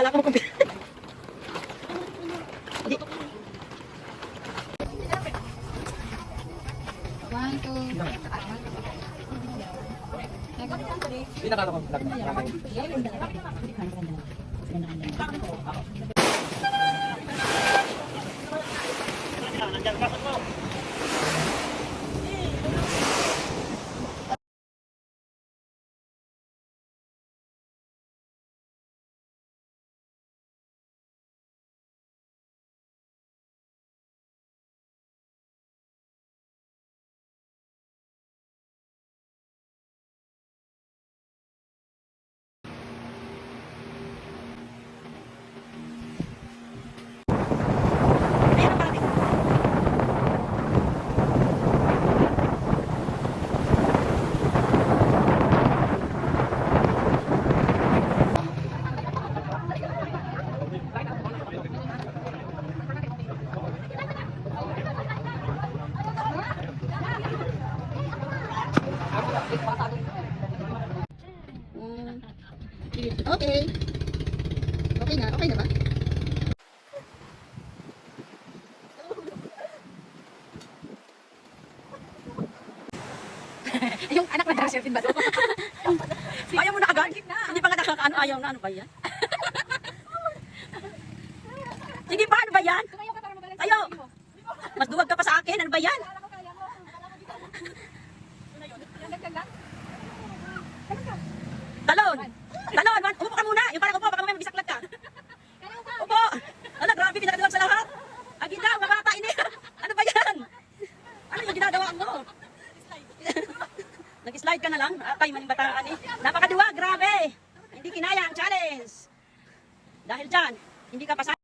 Kala ko magkumpi. Hindi. 1, 2. Hindi nakala ko. Okay. Okay na. Okay na ba? Yung anak na Darcy ba to? Ayaw mo na agad? Hindi pa nga nakakaano, ayaw na. Ano ba yan? Sige pa, ano ba yan? Tayo! Mas duwag ka pa sa akin, ano ba yan? Talon! Talon! Umupo ka muna! Yung parang upo, baka mamaya magbisaklag ka. Upo! Ala, grabe, pinakaduwag sa lahat. Agita, mga bata ini. Ano ba yan? Ano yung ginagawa mo? Nag-slide ka na lang. Atay, maning bataan eh. Napakaduwag, grabe! Hindi kinaya ang challenge. Dahil dyan, hindi ka pasal.